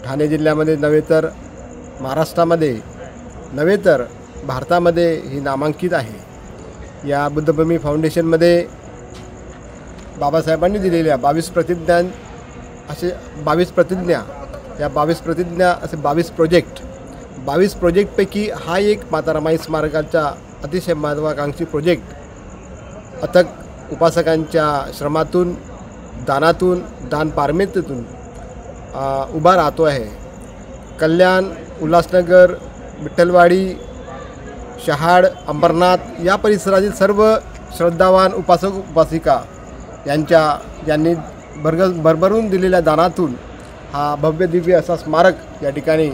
S22: ठाणे जिल्ह्यामध्ये नव्हे तर महाराष्ट्रामध्ये नव्हे तर भारतामध्ये ही नामांकित आहे. या बुद्धभूमी फाउंडेशनमध्ये बाबासाहेबांनी दिलेल्या 22 प्रतिज्ञा या 22 प्रतिज्ञा असे 22 प्रोजेक्टपैकी हा एक माता रमाई स्मारकाचा अतिशय महत्त्वाकांक्षी प्रोजेक्ट अथक उपासकांच्या श्रमातून दानातून दानपारमितेतून उभा राहतो आहे. कल्याण, उल्हासनगर, विठ्ठलवाडी, शहाड, अंबरनाथ या परिसरातील सर्व श्रद्धावान उपासक उपासिका यांनी भरभरून दिलेल्या दानातून हा भव्य दिव्य असा स्मारक या ठिकाणी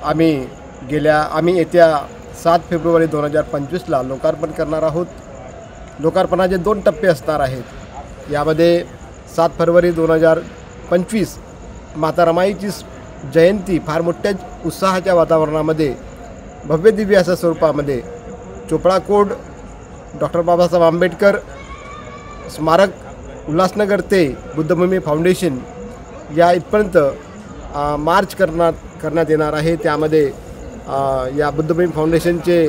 S22: आम्ही येत्या 7 फेब्रुवारी 2025ला लोकार्पण करणार आहोत. लोकार्पणाचे 2 टप्पे असणार आहेत. यामध्ये 7 फरवरी 2025 माता रमाईची जयंती फार मोठ्या उत्साहाच्या वातावरणामध्ये भव्य दिव्य अशा स्वरूपामध्ये चोपडा कोड डॉक्टर बाबासाहेब आंबेडकर स्मारक उल्हासनगर ते बुद्धभूमी फाउंडेशन या इथपर्यंत मार्च करण्यात येणार आहे. त्यामध्ये या बुद्धभूमी फाउंडेशनचे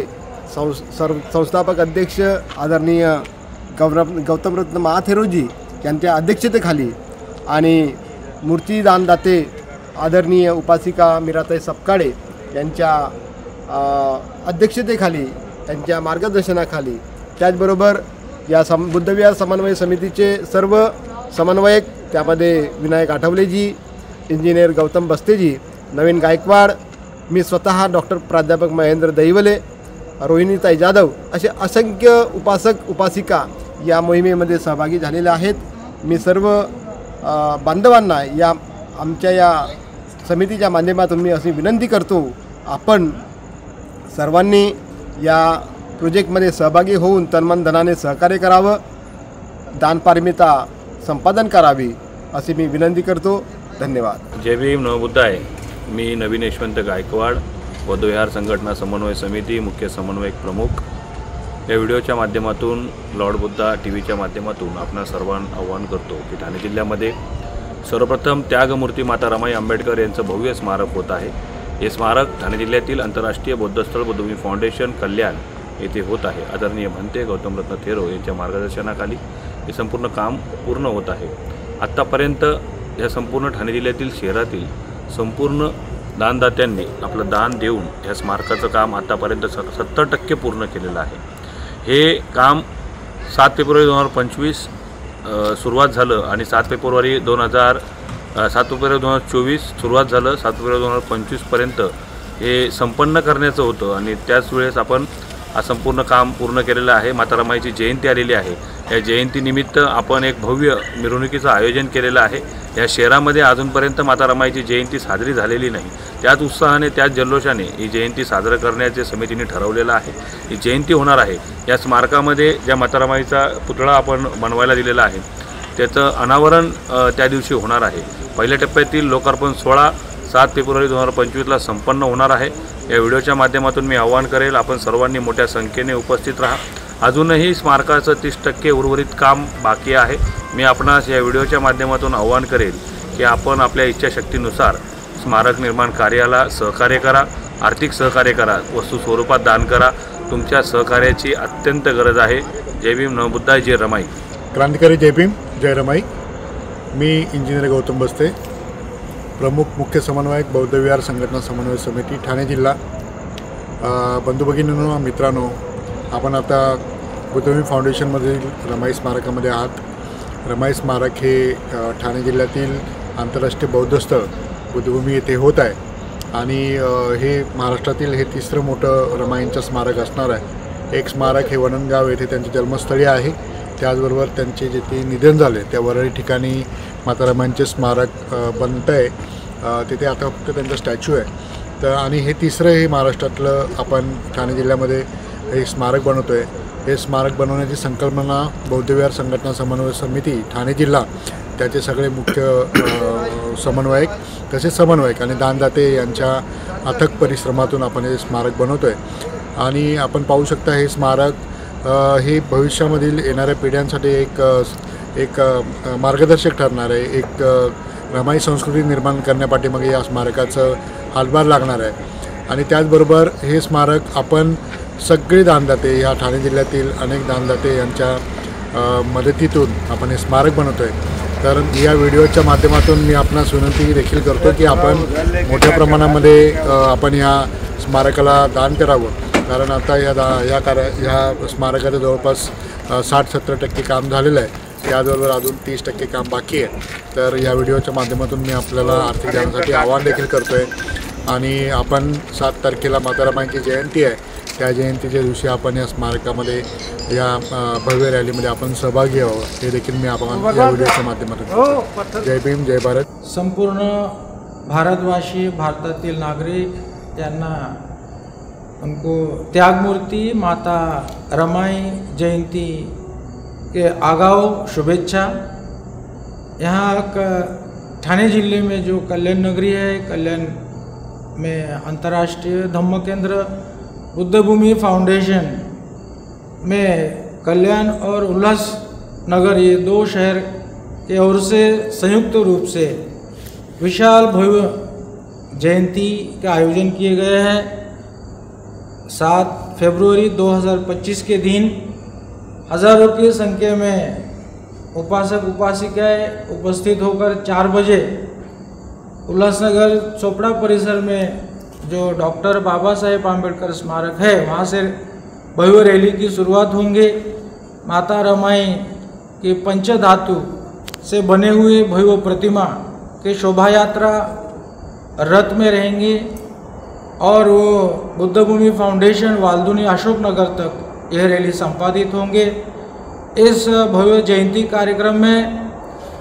S22: संस्थापक अध्यक्ष आदरणीय गौतमरत्न महाथेरोजी यांच्या अध्यक्षतेखाली आणि मूर्तिदानदाते आदरणीय उपासिका मीराताई सपकाळे यांच्या अध्यक्षतेखाली त्यांच्या मार्गदर्शनाखाली त्याचबरोबर या बुद्धविहार समन्वय समितीचे सर्व समन्वयक त्यामध्ये विनायक आठवलेजी, इंजिनियर गौतम बस्तेजी, नवीन गायकवाड, मी स्वतः डॉक्टर प्राध्यापक महेंद्र दैवले, रोहिणीताई जाधव असे असंख्य उपासक उपासिका या मोहिमेमध्ये सहभागी झालेल्या आहेत. मी सर्व बांधवांना आमच्या या समितीच्या माध्यमातून मी अशी विनंती करतो, आपण सर्वांनी या प्रोजेक्टमध्ये सहभागी होऊन तन्मन धनाने सहकार्य करावं, दानपारमिता संपादन करावी अशी मी विनंती करतो. धन्यवाद.
S23: जय भीम, नवबुद्धाय. मी नवीन यशवंत गायकवाड, बौद्धविहार संघटना समन्वय समिती मुख्य समन्वयक प्रमुख. या व्हिडिओच्या माध्यमातून लॉर्ड बुद्धा टी व्हीच्या माध्यमातून आपणा सर्वांना आवाहन करतो की ठाणे जिल्ह्यामध्ये सर्वप्रथम त्यागमूर्ती माता रमाई आंबेडकर यांचं भव्य स्मारक होत आहे। हे स्मारक ठाणे जिल्ह्यातील आंतरराष्ट्रीय बौद्धस्थळ बुद्धभूमी फाउंडेशन कल्याण येथे होत आहे। आदरणीय भंते गौतमरत्न थेरो यांच्या मार्गदर्शनाखाली हे संपूर्ण काम पूर्ण होत आहे। आत्तापर्यंत या संपूर्ण ठाणे जिल्ह्यातील शहरातील संपूर्ण दानदात्यांनी आपलं दान देऊन या स्मारकाचं काम आत्तापर्यंत 70% पूर्ण केलेलं आहे। हे काम 7 फेब्रुवारी 2025 सुरुवात झालं आणि 7 फेब्रुवारी 2024 सुरुवात झालं, 7 फेब्रुवारी 2025पर्यंत हे संपन्न करण्याचं होतं आणि त्याच वेळेस आपण संपूर्ण काम पूर्ण केलेलं आहे। माता रमाईची जयंती आलेली आहे। या जयंतीनिमित्त आपण एक भव्य मिरवणुकीचं आयोजन केलेलं आहे। या शहरामध्ये अजूनपर्यंत माता रमाईची जयंती साजरी झालेली नाही। त्याच उत्साहाने त्याच जल्लोषाने ही जयंती साजरा करण्याचे समितीने ठरवलेलं आहे। ही जयंती होणार आहे। या स्मारकामध्ये ज्या माता रमाईचा पुतळा आपण बनवायला दिलेला आहे त्याचं अनावरण त्या दिवशी होणार आहे। पहिल्या टप्प्यातील लोकार्पण सोहळा 7 फेब्रुवारी 2025ला संपन्न होणार आहे। या व्हिडिओच्या माध्यमातून मी आवाहन करेल, आपण सर्वांनी मोठ्या संख्येने उपस्थित राहा। अजूनही स्मारकाचं 30% उर्वरित काम बाकी आहे। मी आपणास या व्हिडिओच्या माध्यमातून आवाहन करेल की आपण आपल्या इच्छाशक्तीनुसार स्मारक निर्माण कार्याला सहकार्य करा, आर्थिक सहकार्य करा, वस्तू स्वरूपात दान करा। तुमच्या सहकार्याची अत्यंत गरज आहे। जय भीम, नमोबुद्धाय, जय रमाई।
S2: क्रांतिकारी जय भीम, जय रमाई। मी इंजिनियर गौतम बस्ते, प्रमुख मुख्य समन्वयक बौद्ध विहार संघटना समन्वय समिती ठाणे जिल्हा। बंधू भगिनींनो, मित्रांनो, आपण आता बुद्धभूमी फाउंडेशनमधील रमाई स्मारकामध्ये आहात। रमाई स्मारक हे ठाणे जिल्ह्यातील आंतरराष्ट्रीय बौद्धस्थळ बुद्धभूमी येथे होत आहे आणि हे महाराष्ट्रातील हे 3रं मोठं रमाईंचं स्मारक असणार आहे। एक स्मारक हे वनंदगाव येथे त्यांचे जन्मस्थळी आहे, त्याचबरोबर त्यांचे जिथे निधन झाले त्या वरळी ठिकाणी माता रमाईंचे स्मारक बनत आहे। तिथे आता फक्त त्यांचा स्टॅच्यू आहे। तर आणि हे 3रं हे महाराष्ट्रातलं आपण ठाणे जिल्ह्यामध्ये हे स्मारक बनवतो आहे। हे स्मारक बनवण्याची संकल्पना बौद्ध विहार संघटना समन्वय समिती ठाणे जिल्हा, त्याचे सगळे मुख्य समन्वयक तसेच समन्वयक आणि दानदाते यांच्या अथक परिश्रमातून आपण हे स्मारक बनवतो आहे। आणि आपण पाहू शकता हे स्मारक हे भविष्यामधील येणाऱ्या पिढ्यांसाठी एक मार्गदर्शक ठरणार आहे। एक रमाई संस्कृती निर्माण करण्यापाठीमागे या स्मारकाचं हातभार लागणार आहे। आणि त्याचबरोबर हे स्मारक आपण सगळे दानदाते, ह्या ठाणे जिल्ह्यातील अनेक दानदाते यांच्या मदतीतून आपण हे स्मारक बनवतो आहे। तर या व्हिडिओच्या माध्यमातून मी आपणास विनंती देखील करतो की आपण मोठ्या प्रमाणामध्ये आपण या स्मारकाला दान करावं, कारण आता ह्या स्मारकाचं जवळपास 60-70% काम झालेलं आहे। त्याचबरोबर अजून 30% काम बाकी आहे। तर या व्हिडिओच्या माध्यमातून मी आपल्याला आर्थिक दानासाठी आवाहन देखील करतो आहे। आणि आपण 7 तारखेला माता रमाईंची जयंती आहे, त्या जयंतीच्या दिवशी आपण या स्मारकामध्ये या भव्य रॅलीमध्ये आपण सहभागी व्हावं, हे देखील मी आपण या व्हिडिओच्या माध्यमातून करतो। जय भीम, जय भारत।
S3: संपूर्ण भारतवासी, भारतातील नागरिक यांना उनको त्यागमूर्ति माता रमाई जयंती के आगाऊ शुभेच्छा। यहाँ ठाणे जिले में जो कल्याण नगरी है, कल्याण में अंतर्राष्ट्रीय धम्म केंद्र बुद्धभूमि फाउंडेशन में कल्याण और उल्लासनगर, ये 2 शहर के ओर से संयुक्त रूप से विशाल भव्य जयंती का आयोजन किए गए हैं। 7 फरवरी 2025 के दिन हज़ारों की संख्या में उपासक उपासिकाएं उपस्थित होकर 4 बजे उल्लासनगर चोपड़ा परिसर में जो डॉक्टर बाबा साहेब आम्बेडकर स्मारक है, वहाँ से भव्य रैली की शुरुआत होंगे। माता रमाई की पंचधातु से बने हुए भव्य प्रतिमा के शोभा यात्रा रथ में रहेंगी और वो बुद्धभूमि फाउंडेशन वाल्दुनी अशोक नगर तक यह रैली संपादित होंगे। इस भव्य जयंती कार्यक्रम में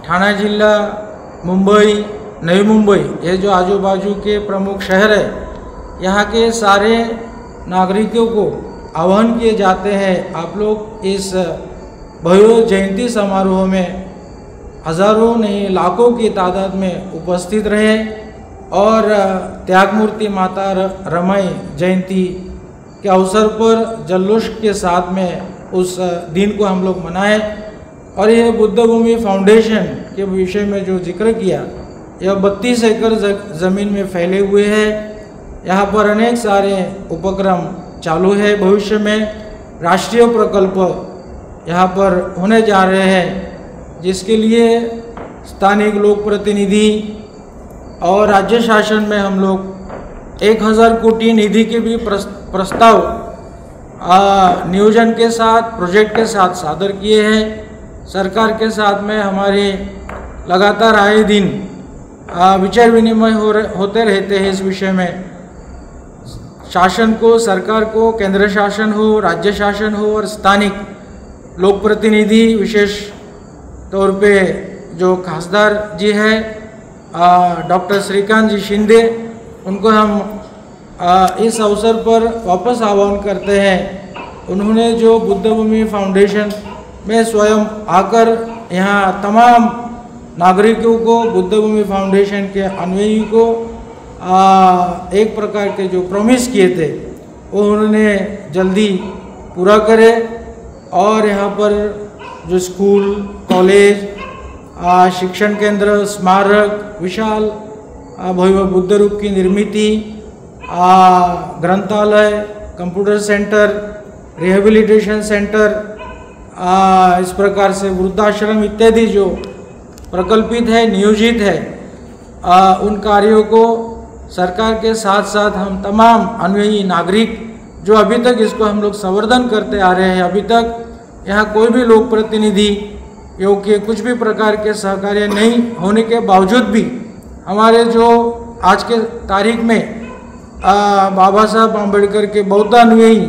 S3: ठाणा जिला, मुंबई, नई मुंबई, ये जो आजू बाजू के प्रमुख शहर है, यहाँ के सारे नागरिकों को आह्वान किए जाते हैं, आप लोग इस भव्य जयंती समारोह में हज़ारों नहीं लाखों की तादाद में उपस्थित रहें और त्यागमूर्ति माता रमाई जयंती के अवसर पर जल्लोष के साथ में उस दिन को हम लोग मनाएं। और यह बुद्धभूमि फाउंडेशन के विषय में जो जिक्र किया, यह 32 एकड़ ज़मीन में फैले हुए हैं। यहाँ पर अनेक सारे उपक्रम चालू है। भविष्य में राष्ट्रीय प्रकल्प यहाँ पर होने जा रहे हैं, जिसके लिए स्थानीय लोक प्रतिनिधि और राज्य शासन में हम लोग 1000 कोटि निधि के भी प्रस्ताव नियोजन के साथ, प्रोजेक्ट के साथ सादर किए हैं। सरकार के साथ में हमारे लगातार आए दिन विचार विनिमय होते रहते हैं इस विषय में। शासन को, सरकार को, केंद्र शासन हो, राज्य शासन हो और स्थानिक लोक प्रतिनिधि, विशेष तौर पे जो खासदार जी है डॉक्टर श्रीकांत जी शिंदे, उनको हम इस अवसर पर वापस आह्वान करते हैं। उन्होंने जो बुद्ध भूमि फाउंडेशन में स्वयं आकर यहाँ तमाम नागरिकों को, बुद्ध भूमि फाउंडेशन के अनुयायी को एक प्रकार के जो प्रॉमिस किए थे वो उन्होंने जल्दी पूरा करे और यहाँ पर जो स्कूल, कॉलेज, शिक्षण केंद्र, स्मारक, विशाल भव्य बुद्ध रूप की निर्मिति, ग्रंथालय, कंप्यूटर सेंटर, रिहेबिलिटेशन सेंटर, इस प्रकार से वृद्धाश्रम इत्यादि जो प्रकल्पित है, नियोजित है, उन कार्यों को सरकार के साथ साथ हम तमाम अनुयायी नागरिक जो अभी तक इसको हम लोग संवर्धन करते आ रहे हैं, अभी तक यहाँ कोई भी लोक प्रतिनिधि योग्य कुछ भी प्रकार के सहकार्य नहीं होने के बावजूद भी हमारे जो आज के तारीख में बाबा साहब आम्बेडकर के बौद्ध अनुयायी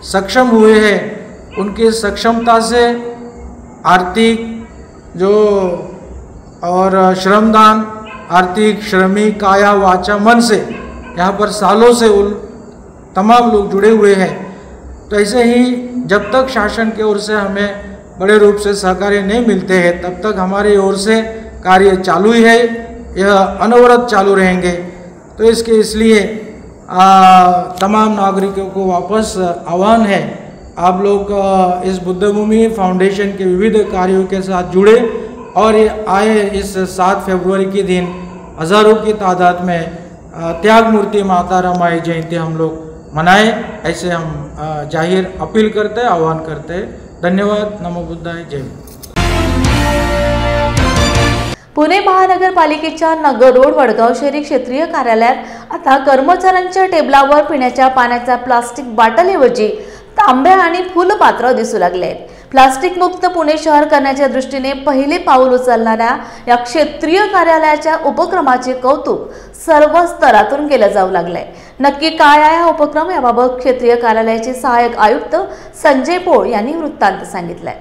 S3: सक्षम हुए हैं, उनकी सक्षमता से आर्थिक जो और श्रमदान, आर्थिक, श्रमिक, काया, वाचा, मन से यहाँ पर सालों से तमाम लोग जुड़े हुए हैं। तो ऐसे ही जब तक शासन की ओर से हमें बड़े रूप से सहकार्य नहीं मिलते हैं, तब तक हमारी ओर से कार्य चालू ही है, यह अनवरत चालू रहेंगे। तो इसलिए तमाम नागरिकों को वापस आह्वान है, आप लोग इस बुद्ध भूमि फाउंडेशन के विविध कार्यों के साथ जुड़े और आए इस 7 फरवरी के दिन हज़ारों की तादाद में त्याग मूर्ति माता रमाई जयंती हम लोग मनाएं, ऐसे हम जाहिर अपील करते हैं, आह्वान करते हैं। धन्यवाद। नमो बुद्धाय। जय हिंद।
S1: पुणे महानगरपालिकेच्या नगर रोड वडगाव शहरी क्षेत्रीय कार्यालयात आता कर्मचाऱ्यांच्या टेबलावर पिण्याच्या पाण्याच्या प्लास्टिक बाटलीऐवजी तांब्या आणि फुलपात्र दिसू लागले आहेत। प्लास्टिक मुक्त पुणे शहर करण्याच्या दृष्टीने पहिले पाऊल उचलणाऱ्या या क्षेत्रीय कार्यालयाच्या उपक्रमाचे कौतुक सर्व स्तरातून केले जाऊ लागले। नक्की काय आहे हा उपक्रम, याबाबत क्षेत्रीय कार्यालयाचे सहाय्यक आयुक्त संजय पोळ यांनी वृत्तांत सांगितलाय।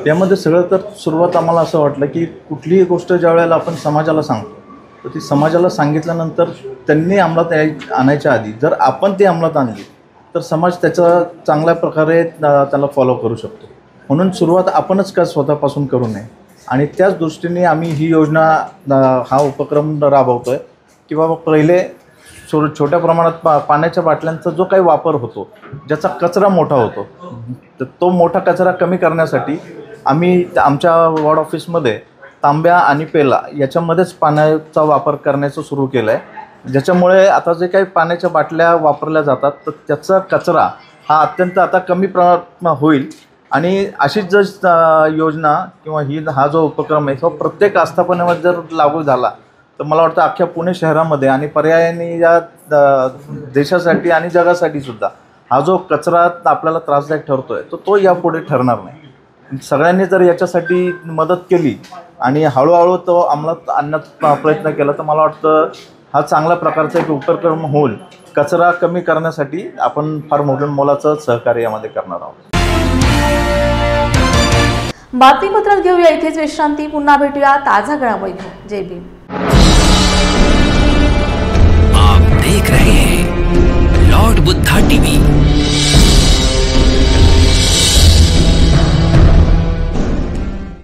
S4: त्यामध्ये सगळं तर सुरुवात आम्हाला असं वाटलं की कुठलीही गोष्ट ज्या वेळेला आपण समाजाला सांगतो तर ती समाजाला सांगितल्यानंतर त्यांनी अंमलात आणायच्या आधी जर आपण ते अंमलात आणली तर समाज त्याचा चांगल्या प्रकारे त्याला फॉलो करू शकतो। म्हणून सुरुवात आपणच का स्वतःपासून करू नये आणि त्याच दृष्टीने आम्ही ही योजना, हा उपक्रम राबवतो आहे की बाबा पहिले छोट्या प्रमाणात पाण्याच्या बाटल्यांचा जो काही वापर होतो, ज्याचा कचरा मोठा होतो, तर तो मोठा कचरा कमी करण्यासाठी आम्ही आमच्या वॉर्ड ऑफिसमध्ये तांब्या आणि पेला याच्यामध्येच पाण्याचा वापर करण्याचं सुरू केलं आहे, ज्याच्यामुळे आता जे काही पाण्याच्या बाटल्या वापरल्या जातात तर त्याचा कचरा हा अत्यंत आता कमी प्रमाणात होईल। आणि अशीच जर योजना किंवा हा जो उपक्रम आहे तो प्रत्येक आस्थापनेमध्ये जर लागू झाला तर मला वाटतं अख्ख्या पुणे शहरामध्ये आणि पर्यायाने या देशासाठी आणि जगासाठी सुद्धा हा जो कचरा आपल्याला त्रासदायक ठरतो आहे तो यापुढे ठरणार नाही। सगळ्यांनी जर याच्यासाठी मदत केली आणि हळूहळू तो अंमलात आणण्याचा प्रयत्न केला तर मला वाटतं हा चांगल्या प्रकारचा एक उपक्रम होईल। कचरा कमी करण्यासाठी आपण फार मोलाचं सहकार्य यामध्ये करणार आहोत।
S1: बातमीपत्रात घेऊया इथेच विश्रांती, पुन्हा भेटूया ताजा घडामोडी घेऊन। जय भीम।
S5: आप देख रहे हैं लॉर्ड बुद्धा टीवी।